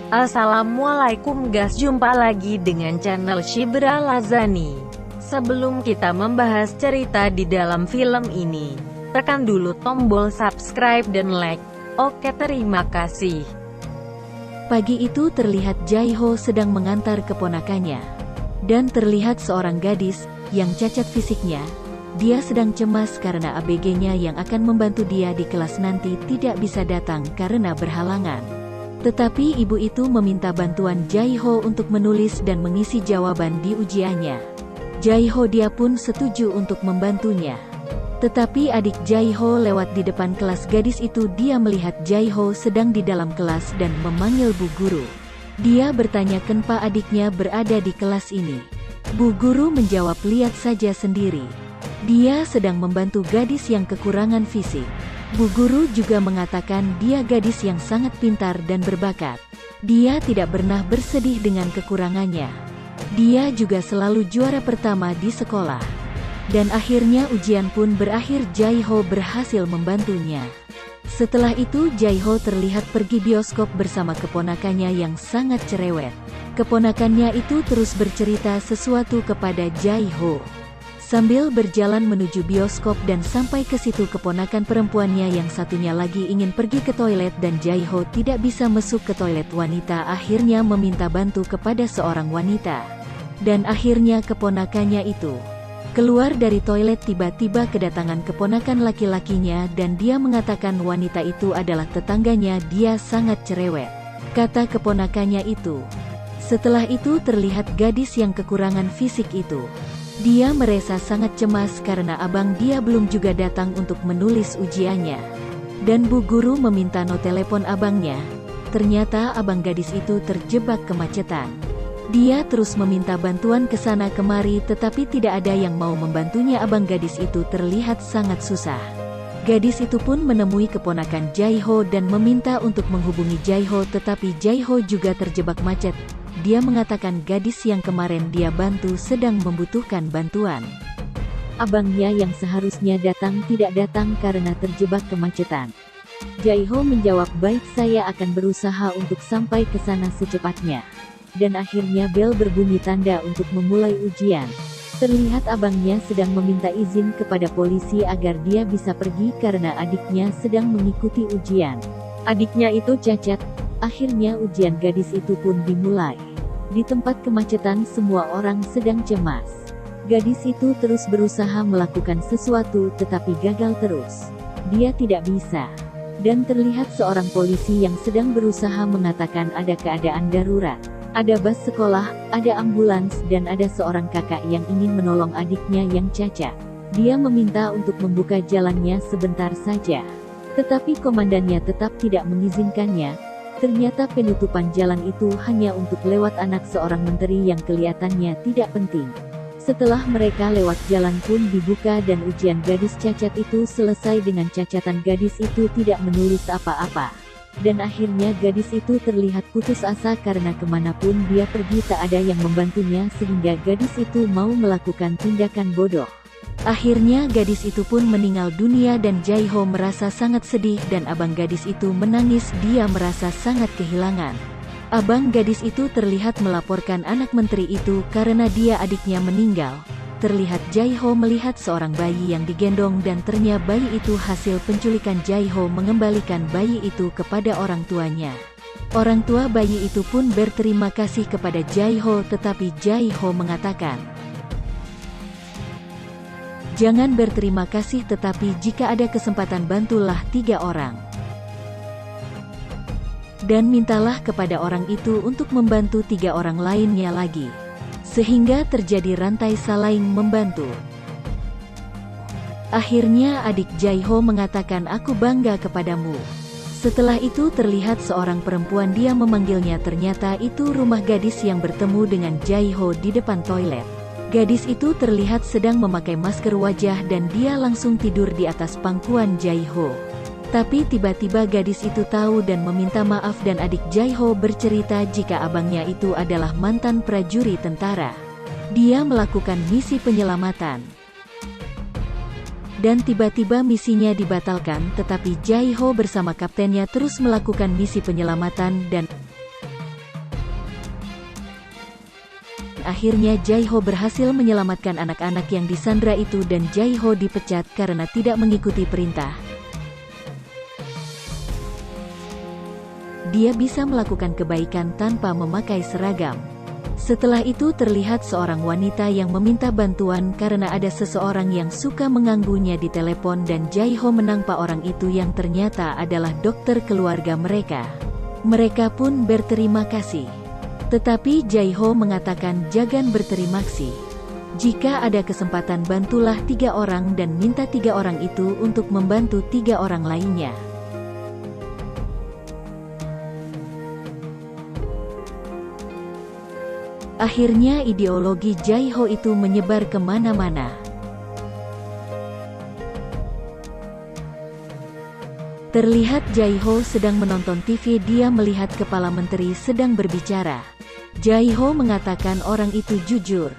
Assalamualaikum guys, jumpa lagi dengan channel Shibra Lazani. Sebelum kita membahas cerita di dalam film ini, tekan dulu tombol subscribe dan like. Oke, terima kasih. Pagi itu terlihat Jae-ho sedang mengantar keponakannya. Dan terlihat seorang gadis, yang cacat fisiknya. Dia sedang cemas karena ABG-nya yang akan membantu dia di kelas nanti tidak bisa datang karena berhalangan. Tetapi ibu itu meminta bantuan Jae-ho untuk menulis dan mengisi jawaban di ujiannya. Jae-ho dia pun setuju untuk membantunya. Tetapi adik Jae-ho lewat di depan kelas gadis itu. Dia melihat Jae-ho sedang di dalam kelas dan memanggil Bu Guru. Dia bertanya kenapa adiknya berada di kelas ini. Bu Guru menjawab, lihat saja sendiri. Dia sedang membantu gadis yang kekurangan fisik. Bu Guru juga mengatakan dia gadis yang sangat pintar dan berbakat. Dia tidak pernah bersedih dengan kekurangannya. Dia juga selalu juara pertama di sekolah. Dan akhirnya ujian pun berakhir. Jae-ho berhasil membantunya. Setelah itu Jae-ho terlihat pergi bioskop bersama keponakannya yang sangat cerewet. Keponakannya itu terus bercerita sesuatu kepada Jae-ho. Sambil berjalan menuju bioskop dan sampai ke situ keponakan perempuannya yang satunya lagi ingin pergi ke toilet dan Jae-ho tidak bisa masuk ke toilet wanita, akhirnya meminta bantu kepada seorang wanita. Dan akhirnya keponakannya itu keluar dari toilet. Tiba-tiba kedatangan keponakan laki-lakinya dan dia mengatakan wanita itu adalah tetangganya. Dia sangat cerewet, kata keponakannya itu. Setelah itu terlihat gadis yang kekurangan fisik itu. Dia merasa sangat cemas karena abang dia belum juga datang untuk menulis ujiannya. Dan Bu Guru meminta nomor telepon abangnya. Ternyata abang gadis itu terjebak kemacetan. Dia terus meminta bantuan ke sana kemari tetapi tidak ada yang mau membantunya. Abang gadis itu terlihat sangat susah. Gadis itu pun menemui keponakan Jae-ho dan meminta untuk menghubungi Jae-ho, tetapi Jae-ho juga terjebak macet. Dia mengatakan gadis yang kemarin dia bantu sedang membutuhkan bantuan. Abangnya yang seharusnya datang tidak datang karena terjebak kemacetan. Jae-ho menjawab, baik, saya akan berusaha untuk sampai ke sana secepatnya. Dan akhirnya bel berbunyi tanda untuk memulai ujian. Terlihat abangnya sedang meminta izin kepada polisi agar dia bisa pergi karena adiknya sedang mengikuti ujian. Adiknya itu cacat. Akhirnya ujian gadis itu pun dimulai. Di tempat kemacetan semua orang sedang cemas. Gadis itu terus berusaha melakukan sesuatu tetapi gagal terus. Dia tidak bisa. Dan terlihat seorang polisi yang sedang berusaha mengatakan ada keadaan darurat. Ada bus sekolah, ada ambulans, dan ada seorang kakak yang ingin menolong adiknya yang cacat. Dia meminta untuk membuka jalannya sebentar saja. Tetapi komandannya tetap tidak mengizinkannya. Ternyata penutupan jalan itu hanya untuk lewat anak seorang menteri yang kelihatannya tidak penting. Setelah mereka lewat, jalan pun dibuka dan ujian gadis cacat itu selesai dengan cacatan. Gadis itu tidak menulis apa-apa. Dan akhirnya gadis itu terlihat putus asa karena kemanapun dia pergi tak ada yang membantunya sehingga gadis itu mau melakukan tindakan bodoh. Akhirnya gadis itu pun meninggal dunia dan Jae-ho merasa sangat sedih dan abang gadis itu menangis. Dia merasa sangat kehilangan. Abang gadis itu terlihat melaporkan anak menteri itu karena dia adiknya meninggal. Terlihat Jae-ho melihat seorang bayi yang digendong dan ternyata bayi itu hasil penculikan. Jae-ho mengembalikan bayi itu kepada orang tuanya. Orang tua bayi itu pun berterima kasih kepada Jae-ho tetapi Jae-ho mengatakan, jangan berterima kasih tetapi jika ada kesempatan bantulah 3 orang. Dan mintalah kepada orang itu untuk membantu 3 orang lainnya lagi. Sehingga terjadi rantai saling membantu. Akhirnya adik Jae-ho mengatakan aku bangga kepadamu. Setelah itu terlihat seorang perempuan, dia memanggilnya. Ternyata itu rumah gadis yang bertemu dengan Jae-ho di depan toilet. Gadis itu terlihat sedang memakai masker wajah dan dia langsung tidur di atas pangkuan Jae-ho. Tapi tiba-tiba gadis itu tahu dan meminta maaf dan adik Jae-ho bercerita jika abangnya itu adalah mantan prajurit tentara. Dia melakukan misi penyelamatan. Dan tiba-tiba misinya dibatalkan tetapi Jae-ho bersama kaptennya terus melakukan misi penyelamatan dan akhirnya Jae-ho berhasil menyelamatkan anak-anak yang disandra itu dan Jae-ho dipecat karena tidak mengikuti perintah. Dia bisa melakukan kebaikan tanpa memakai seragam. Setelah itu terlihat seorang wanita yang meminta bantuan karena ada seseorang yang suka mengganggunya di telepon dan Jae-ho menampak orang itu yang ternyata adalah dokter keluarga mereka. Mereka pun berterima kasih. Tetapi Jae-ho mengatakan jangan berterima kasih. Jika ada kesempatan bantulah 3 orang dan minta 3 orang itu untuk membantu 3 orang lainnya. Akhirnya ideologi Jae-ho itu menyebar kemana-mana. Terlihat Jae-ho sedang menonton TV, dia melihat kepala menteri sedang berbicara. Jae-ho mengatakan orang itu jujur.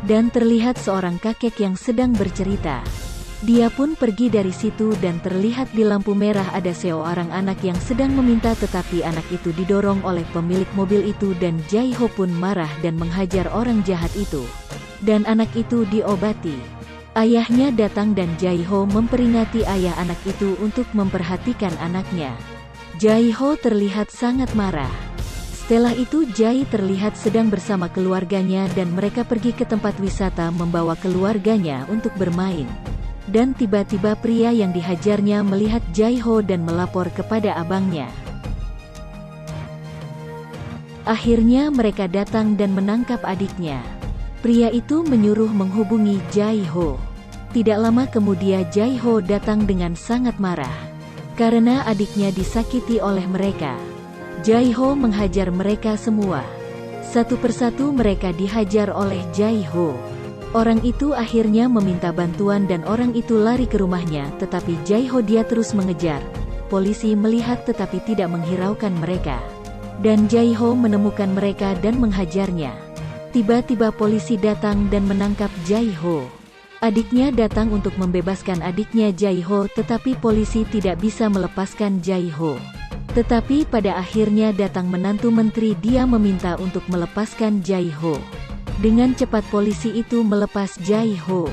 Dan terlihat seorang kakek yang sedang bercerita. Dia pun pergi dari situ dan terlihat di lampu merah ada seorang anak yang sedang meminta tetapi anak itu didorong oleh pemilik mobil itu dan Jae-ho pun marah dan menghajar orang jahat itu. Dan anak itu diobati. Ayahnya datang dan Jae-ho memperingati ayah anak itu untuk memperhatikan anaknya. Jae-ho terlihat sangat marah. Setelah itu Jae terlihat sedang bersama keluarganya dan mereka pergi ke tempat wisata membawa keluarganya untuk bermain. Dan tiba-tiba pria yang dihajarnya melihat Jae-ho dan melapor kepada abangnya. Akhirnya mereka datang dan menangkap adiknya. Pria itu menyuruh menghubungi Jae-ho. Tidak lama kemudian Jae-ho datang dengan sangat marah. Karena adiknya disakiti oleh mereka. Jae-ho menghajar mereka semua. Satu persatu mereka dihajar oleh Jae-ho. Orang itu akhirnya meminta bantuan dan orang itu lari ke rumahnya, tetapi Jae-ho dia terus mengejar. Polisi melihat tetapi tidak menghiraukan mereka. Dan Jae-ho menemukan mereka dan menghajarnya. Tiba-tiba polisi datang dan menangkap Jae-ho. Adiknya datang untuk membebaskan adiknya Jae-ho tetapi polisi tidak bisa melepaskan Jae-ho. Tetapi pada akhirnya datang menantu menteri, dia meminta untuk melepaskan Jae-ho. Dengan cepat polisi itu melepas Jae-ho.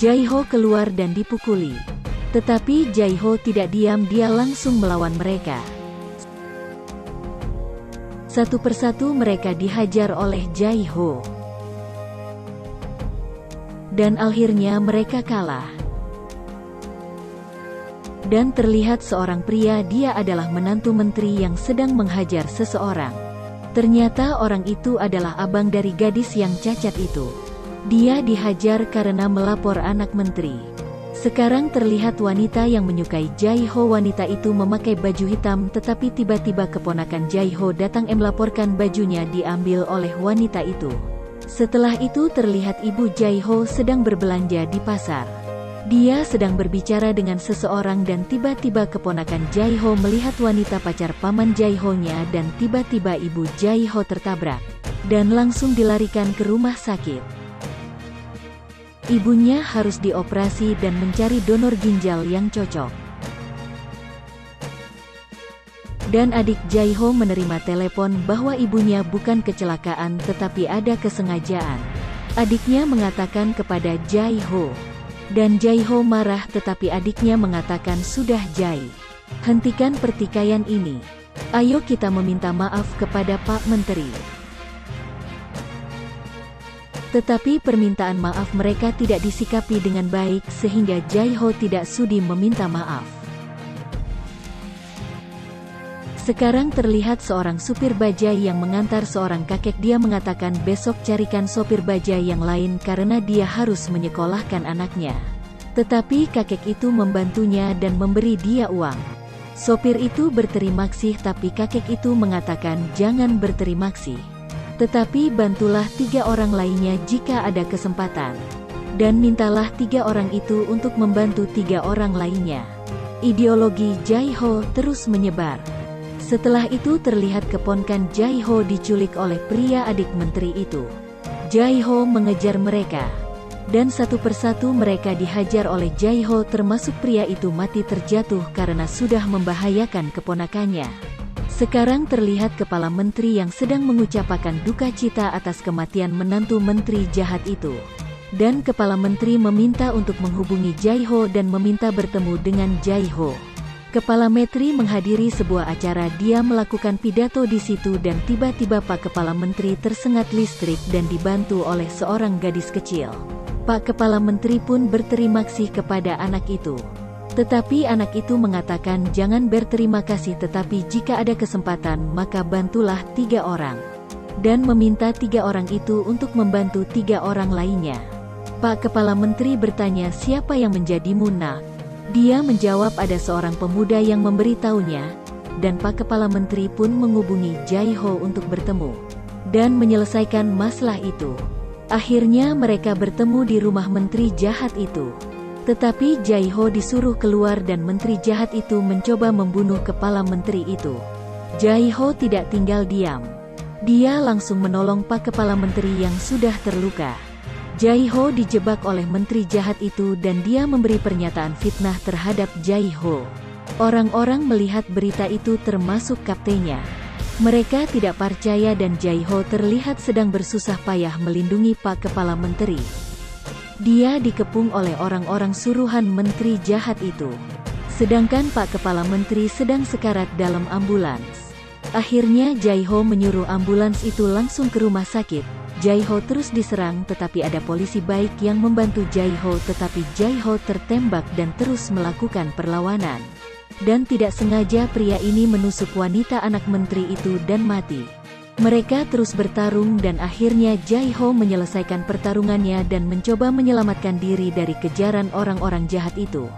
Jae-ho keluar dan dipukuli. Tetapi Jae-ho tidak diam, dia langsung melawan mereka. Satu persatu mereka dihajar oleh Jae-ho. Dan akhirnya mereka kalah. Dan terlihat seorang pria, dia adalah menantu menteri yang sedang menghajar seseorang. Ternyata orang itu adalah abang dari gadis yang cacat itu. Dia dihajar karena melapor anak menteri. Sekarang terlihat wanita yang menyukai Jae-ho. Wanita itu memakai baju hitam tetapi tiba-tiba keponakan Jae-ho datang melaporkan bajunya diambil oleh wanita itu. Setelah itu terlihat ibu Jae-ho sedang berbelanja di pasar. Dia sedang berbicara dengan seseorang dan tiba-tiba keponakan Jae-ho melihat wanita pacar paman Jae-ho-nya dan tiba-tiba ibu Jae-ho tertabrak. Dan langsung dilarikan ke rumah sakit. Ibunya harus dioperasi dan mencari donor ginjal yang cocok. Dan adik Jae-ho menerima telepon bahwa ibunya bukan kecelakaan tetapi ada kesengajaan. Adiknya mengatakan kepada Jae-ho. Dan Jae-ho marah tetapi adiknya mengatakan sudah Jae. Hentikan pertikaian ini. Ayo kita meminta maaf kepada Pak Menteri. Tetapi permintaan maaf mereka tidak disikapi dengan baik sehingga Jae-ho tidak sudi meminta maaf. Sekarang terlihat seorang supir bajai yang mengantar seorang kakek. Dia mengatakan besok carikan sopir bajai yang lain karena dia harus menyekolahkan anaknya. Tetapi kakek itu membantunya dan memberi dia uang. Sopir itu berterima kasih tapi kakek itu mengatakan jangan berterima kasih. Tetapi bantulah 3 orang lainnya jika ada kesempatan. Dan mintalah 3 orang itu untuk membantu 3 orang lainnya. Ideologi Jae-ho terus menyebar. Setelah itu terlihat keponakan Jae-ho diculik oleh pria adik menteri itu. Jae-ho mengejar mereka. Dan satu persatu mereka dihajar oleh Jae-ho, termasuk pria itu mati terjatuh karena sudah membahayakan keponakannya. Sekarang terlihat Kepala Menteri yang sedang mengucapkan duka cita atas kematian menantu menteri jahat itu. Dan Kepala Menteri meminta untuk menghubungi Jae-ho dan meminta bertemu dengan Jae-ho. Kepala Menteri menghadiri sebuah acara, dia melakukan pidato di situ dan tiba-tiba Pak Kepala Menteri tersengat listrik dan dibantu oleh seorang gadis kecil. Pak Kepala Menteri pun berterima kasih kepada anak itu. Tetapi anak itu mengatakan jangan berterima kasih, tetapi jika ada kesempatan maka bantulah 3 orang. Dan meminta 3 orang itu untuk membantu 3 orang lainnya. Pak Kepala Menteri bertanya siapa yang menjadimu nak? Dia menjawab ada seorang pemuda yang memberitahunya. Dan Pak Kepala Menteri pun menghubungi Jae-ho untuk bertemu dan menyelesaikan masalah itu. Akhirnya mereka bertemu di rumah menteri jahat itu. Tetapi Jae-ho disuruh keluar dan menteri jahat itu mencoba membunuh kepala menteri itu. Jae-ho tidak tinggal diam. Dia langsung menolong Pak Kepala Menteri yang sudah terluka. Jae-ho dijebak oleh menteri jahat itu dan dia memberi pernyataan fitnah terhadap Jae-ho. Orang-orang melihat berita itu termasuk kaptennya. Mereka tidak percaya dan Jae-ho terlihat sedang bersusah payah melindungi Pak Kepala Menteri. Dia dikepung oleh orang-orang suruhan menteri jahat itu. Sedangkan Pak Kepala Menteri sedang sekarat dalam ambulans. Akhirnya Jae-ho menyuruh ambulans itu langsung ke rumah sakit. Jae-ho terus diserang tetapi ada polisi baik yang membantu Jae-ho, tetapi Jae-ho tertembak dan terus melakukan perlawanan. Dan tidak sengaja pria ini menusuk wanita anak menteri itu dan mati. Mereka terus bertarung dan akhirnya Jae-ho menyelesaikan pertarungannya dan mencoba menyelamatkan diri dari kejaran orang-orang jahat itu.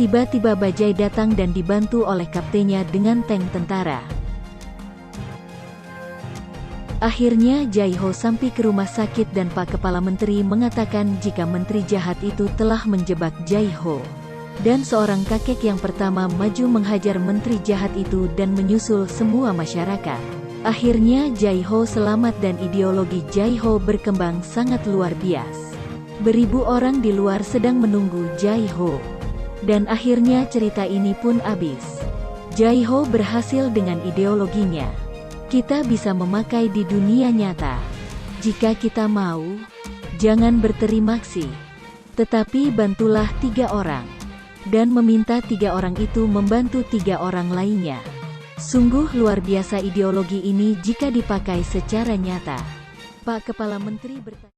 Tiba-tiba Bajai datang dan dibantu oleh kaptennya dengan tank tentara. Akhirnya Jae-ho sampai ke rumah sakit dan Pak Kepala Menteri mengatakan jika menteri jahat itu telah menjebak Jae-ho. Dan seorang kakek yang pertama maju menghajar menteri jahat itu dan menyusul semua masyarakat. Akhirnya Jae-ho selamat dan ideologi Jae-ho berkembang sangat luar biasa. Beribu orang di luar sedang menunggu Jae-ho. Dan akhirnya cerita ini pun habis. Jae-ho berhasil dengan ideologinya. Kita bisa memakai di dunia nyata. Jika kita mau, jangan berterima kasih. Tetapi bantulah 3 orang. Dan meminta 3 orang itu membantu 3 orang lainnya. Sungguh luar biasa ideologi ini jika dipakai secara nyata. Pak Kepala Menteri bertanya.